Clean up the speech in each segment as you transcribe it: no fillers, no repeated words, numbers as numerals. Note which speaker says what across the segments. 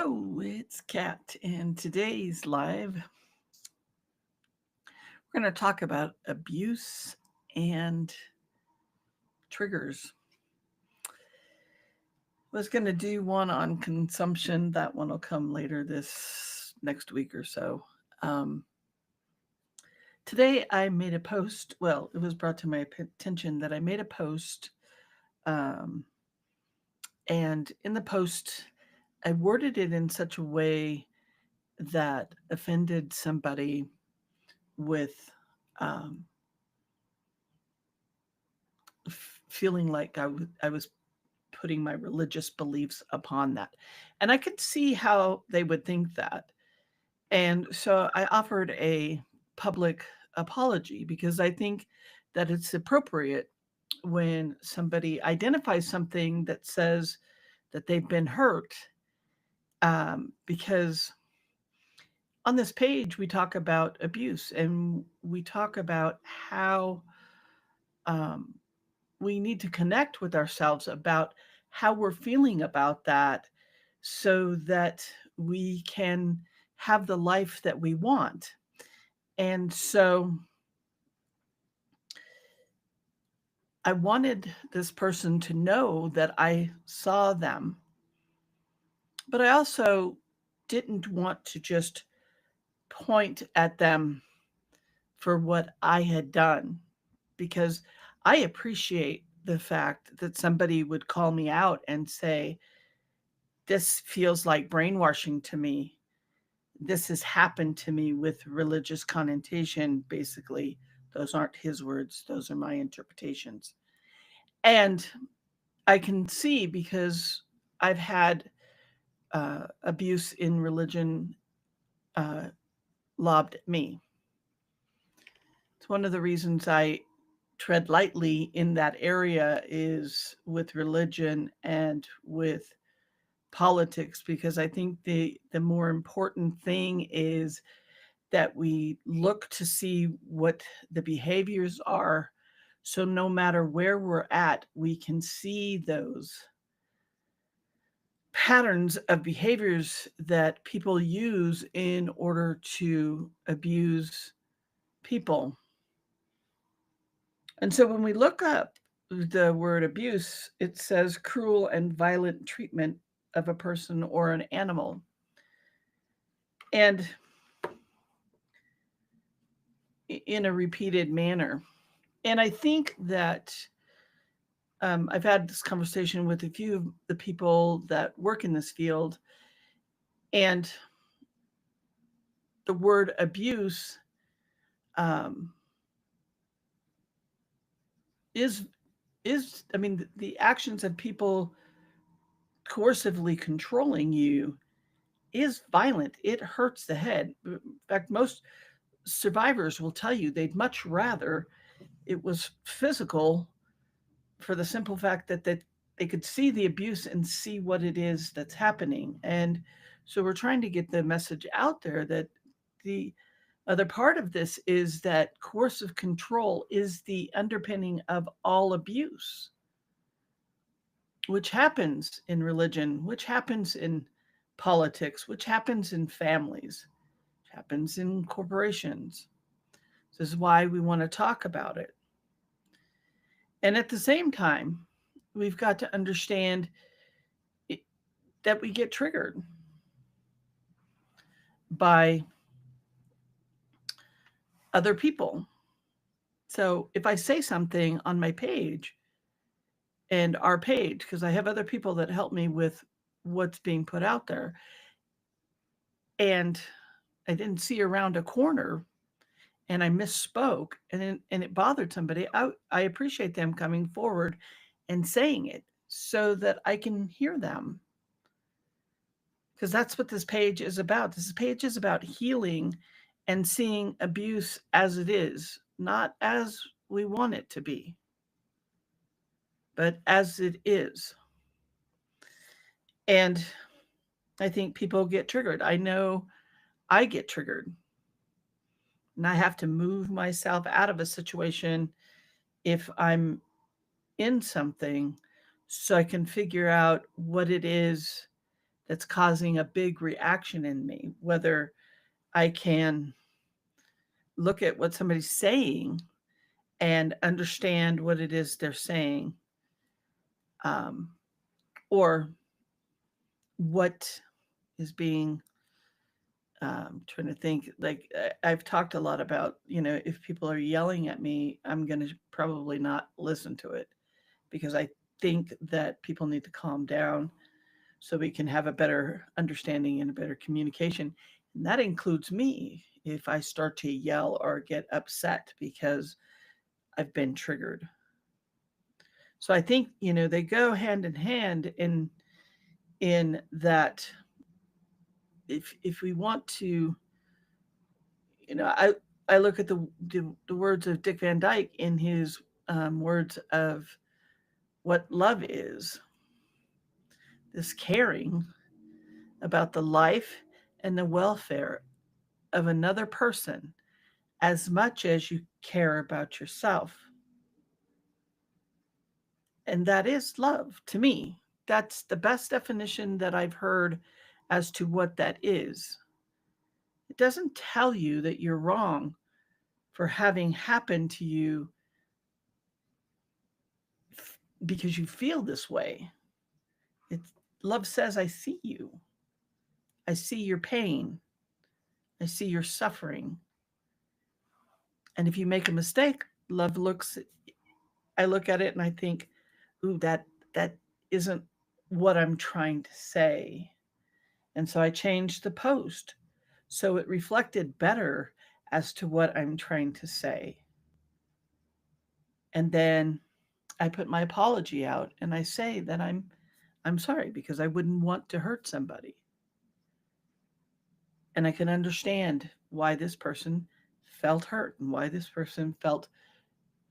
Speaker 1: Oh, it's Kat, and today's live, we're going to talk about abuse and triggers. Was going to do one on consumption. That one will come later this next week or so. Um, Today, I made a post. Well, it was brought to my attention that I made a post, um, and in the post, I worded it in such a way that offended somebody with um, feeling like I was putting my religious beliefs upon that. And I could see how they would think that. And so I offered a public apology because I think that it's appropriate when somebody identifies something that says that they've been hurt. Because on this page, we talk about abuse and we talk about how um, we need to connect with ourselves about how we're feeling about that so that we can have the life that we want. And so I wanted this person to know that I saw them, but I also didn't want to just point at them for what I had done because I appreciate the fact that somebody would call me out and say, this feels like brainwashing to me. This has happened to me with religious connotation, basically. Those aren't his words, those are my interpretations. And I can see because I've had abuse in religion uh, lobbed at me. It's one of the reasons I tread lightly in that area is with religion and with politics because I think the more important thing is that we look to see what the behaviors are. So no matter where we're at, we can see those patterns of behaviors that people use in order to abuse people. And so when we look up the word abuse, it says cruel and violent treatment of a person or an animal. And in a repeated manner. And I think that I've had this conversation with a few of the people that work in this field, and the word abuse um, is I mean the actions of people coercively controlling you is violent. It hurts the head. In fact, most survivors will tell you they'd much rather it was physical for the simple fact that they could see the abuse and see what it is that's happening. And so we're trying to get the message out there that the other part of this is that coercive control is the underpinning of all abuse, which happens in religion, which happens in politics, which happens in families, which happens in corporations. This is why we want to talk about it. And at the same time, we've got to understand that we get triggered by other people. So if I say something on my page and our page, because I have other people that help me with what's being put out there, and I didn't see around a corner and I misspoke and it bothered somebody, I appreciate them coming forward and saying it so that I can hear them. Because that's what this page is about. This page is about healing and seeing abuse as it is, not as we want it to be, but as it is. And I think people get triggered. I know I get triggered and I have to move myself out of a situation if I'm in something so I can figure out what it is that's causing a big reaction in me, whether I can look at what somebody's saying and understand what it is they're saying, um, or what is being trying to think, like, I've talked a lot about, if people are yelling at me, I'm going to probably not listen to it, because I think that people need to calm down so we can have a better understanding and a better communication. And that includes me if I start to yell or get upset because I've been triggered. So I think, they go hand in hand in that if we want to, I look at the words of Dick Van Dyke in his words of what love is, this caring about the life and the welfare of another person as much as you care about yourself. And that is love to me. That's the best definition that I've heard as to what that is. It doesn't tell you that you're wrong for having happened to you because you feel this way. It's love says, I see you. I see your pain. I see your suffering. And if you make a mistake, I look at it and I think, ooh, that isn't what I'm trying to say. And so I changed the post so it reflected better as to what I'm trying to say. And then I put my apology out and I say that I'm sorry because I wouldn't want to hurt somebody. And I can understand why this person felt hurt and why this person felt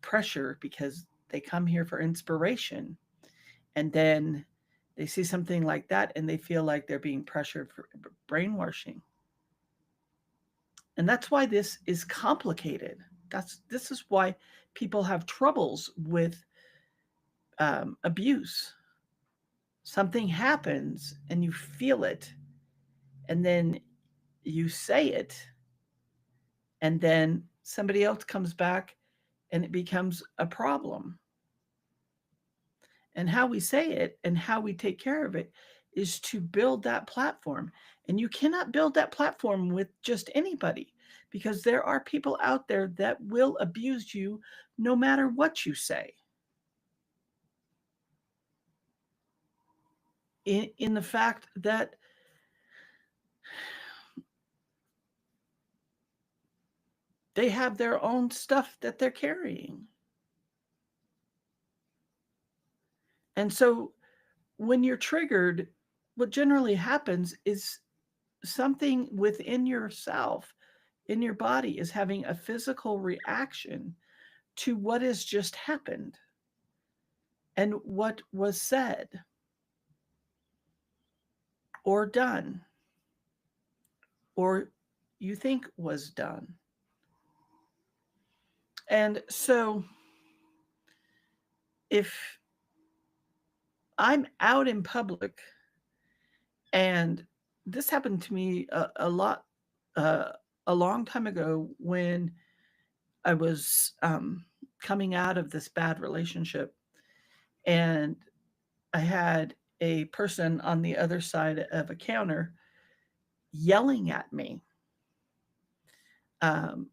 Speaker 1: pressure, because they come here for inspiration, and then they see something like that and they feel like they're being pressured for brainwashing. And that's why this is complicated. This is why people have troubles with abuse. Something happens and you feel it, and then you say it, and then somebody else comes back and it becomes a problem. And how we say it and how we take care of it is to build that platform. And you cannot build that platform with just anybody, because there are people out there that will abuse you no matter what you say. In the fact that they have their own stuff that they're carrying. And so when you're triggered, what generally happens is something within yourself, in your body, is having a physical reaction to what has just happened and what was said or done or you think was done. And so if I'm out in public, and this happened to me uh, a long time ago when I was coming out of this bad relationship, and I had a person on the other side of a counter yelling at me. Um,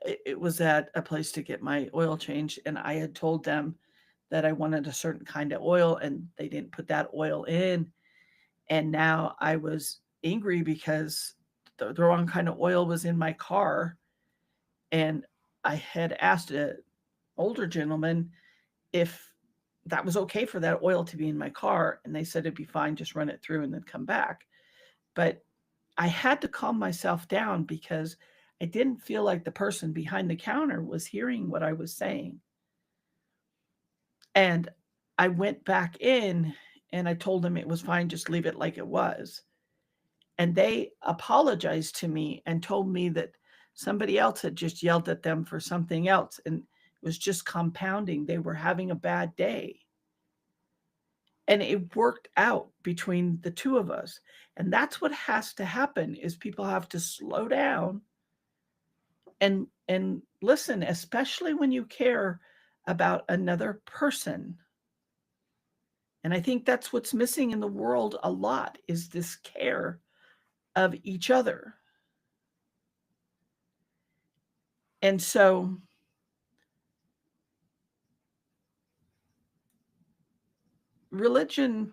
Speaker 1: it was at a place to get my oil changed, and I had told them that I wanted a certain kind of oil, and they didn't put that oil in. And now I was angry because the wrong kind of oil was in my car. And I had asked an older gentleman if that was okay for that oil to be in my car. And they said it'd be fine, just run it through and then come back. But I had to calm myself down because I didn't feel like the person behind the counter was hearing what I was saying. And I went back in and I told them it was fine, just leave it like it was. And they apologized to me and told me that somebody else had just yelled at them for something else, and it was just compounding. They were having a bad day. And it worked out between the two of us. And that's what has to happen is people have to slow down and listen, especially when you care about another person. And I think that's what's missing in the world a lot is this care of each other. And so religion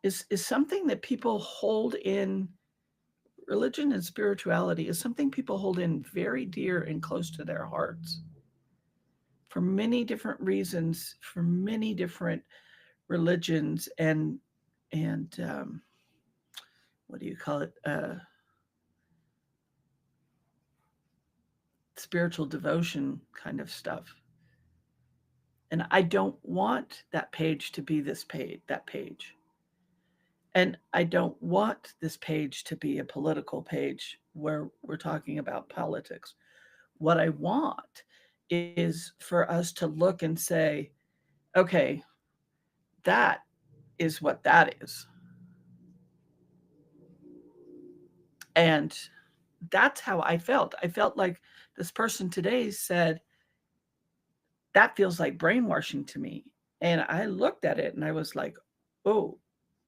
Speaker 1: is something that people hold in. Religion and spirituality is something people hold in very dear and close to their hearts for many different reasons, for many different religions and what do you call it? Spiritual devotion kind of stuff. And I don't want that page to be that page. And I don't want this page to be a political page where we're talking about politics. What I want is for us to look and say, okay, that is what that is. And that's how I felt. I felt like this person today said, that feels like brainwashing to me. And I looked at it and I was like, oh,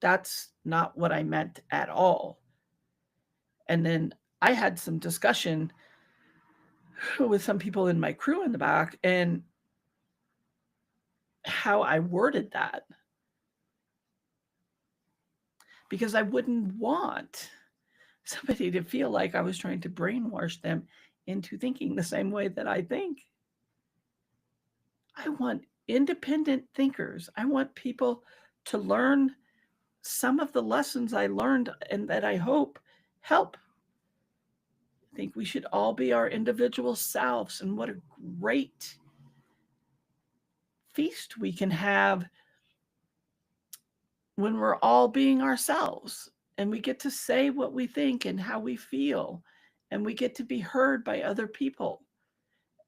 Speaker 1: that's not what I meant at all. And then I had some discussion with some people in my crew in the back and how I worded that. Because I wouldn't want somebody to feel like I was trying to brainwash them into thinking the same way that I think. I want independent thinkers. I want people to learn some of the lessons I learned and that I hope help. I think we should all be our individual selves, and what a great feast we can have when we're all being ourselves and we get to say what we think and how we feel, and we get to be heard by other people,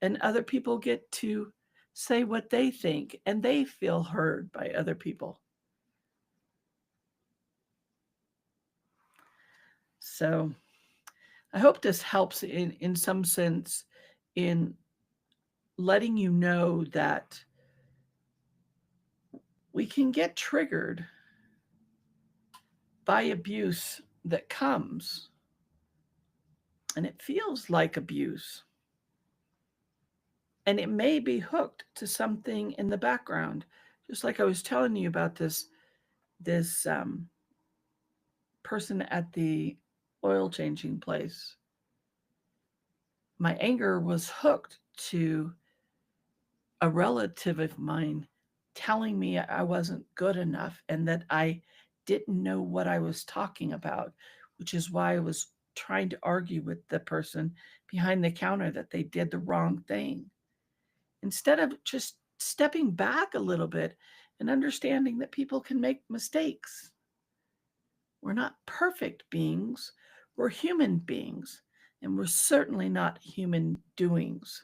Speaker 1: and other people get to say what they think and they feel heard by other people. So I hope this helps in some sense in letting you know that we can get triggered by abuse that comes, and it feels like abuse. And it may be hooked to something in the background, just like I was telling you about this person at the oil changing place. My anger was hooked to a relative of mine telling me I wasn't good enough and that I didn't know what I was talking about, which is why I was trying to argue with the person behind the counter that they did the wrong thing. Instead of just stepping back a little bit and understanding that people can make mistakes. We're not perfect beings, we're human beings, and we're certainly not human doings.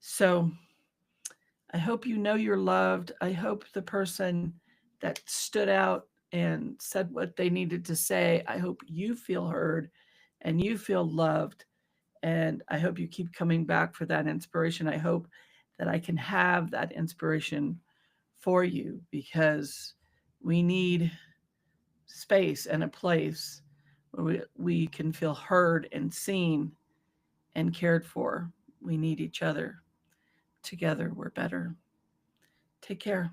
Speaker 1: So I hope you know you're loved. I hope the person that stood out and said what they needed to say, I hope you feel heard and you feel loved. And I hope you keep coming back for that inspiration. I hope that I can have that inspiration for you because we need space and a place where we can feel heard and seen and cared for. We need each other. Together, we're better. Take care.